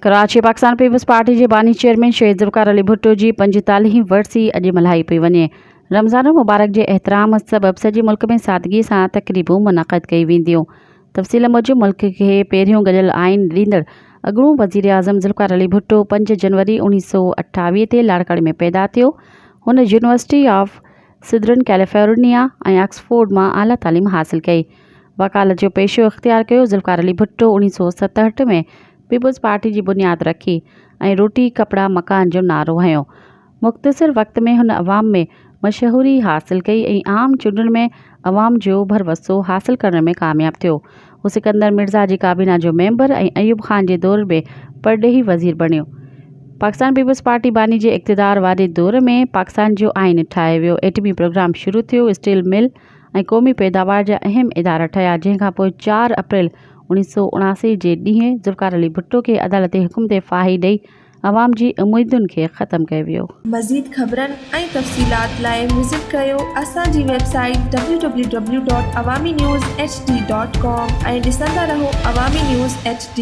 Karachi Pakistan peoples party के बानी chairman शहीद ज़ुल्फ़िकार अली भुट्टो की 45वीं वरसी अॼु मल्हाई पई वञे। रमज़ान मुबारक के एहतराम सबब सॼे मुल्क में सादगी सां तक़रीबूं मुनक़द कई वेंदियूं। तफ़सील मूजिब मुल्क के पहिरियों गॾियल आइन ॾींदड़ अॻूणो वज़ीर आज़म ज़ुल्फ़िकार अली भुट्टो 5 जनवरी 1928 ते लाड़काणे में पैदा थियो। हुन यूनिवर्सिटी ऑफ सिदर्न कैलिफोर्निया ऐं ऑक्सफोर्ड मां आला तालीम हासिल कई। वकालत जो पेशो इख्तियार कयो। ज़ुल्फ़िकार अली भुट्टो 1967 में पीपल्स पार्टी की बुनियाद रखी ऐं रोटी कपड़ा मकान जो नारो हयो। मुख़्तसर वक़्त में हुन अवाम में मशहूरी हासिल कई ऐं आम चूंडुनि में अवाम जो भरवसो हासिल करण में कामयाब थियो। हू सिकंदर मिर्ज़ा जी काबीना जो मेंबर ऐं अयूब खान जे दौर में परॾेही वज़ीर बणियो। पाकिस्तान पीपल्स पार्टी बानी जे इक़्तिदार वारे दौर में पाकिस्तान जो आइन ठाहियो वियो। एटमी प्रोग्राम शुरू थियो। स्टील मिल ऐं क़ौमी पैदावार जा अहम इदारा ठहिया, जंहिंखां पोइ 4 अप्रैल 1979 जे ॾींहुं ज़ुल्फ़िकार अली भुट्टो खे अदालत हुकुम ते फाही ॾेई अवाम जी उम्मीदुनि खे ख़त्म कयो वियो। मज़ीद ख़बरनि ऐं तफ़सीलात लाइ विज़िट कयो असांजी वेबसाइट www.awamiNewsHD.com ऐं ॾिसंदा रहो अवामी न्यूज़ HD।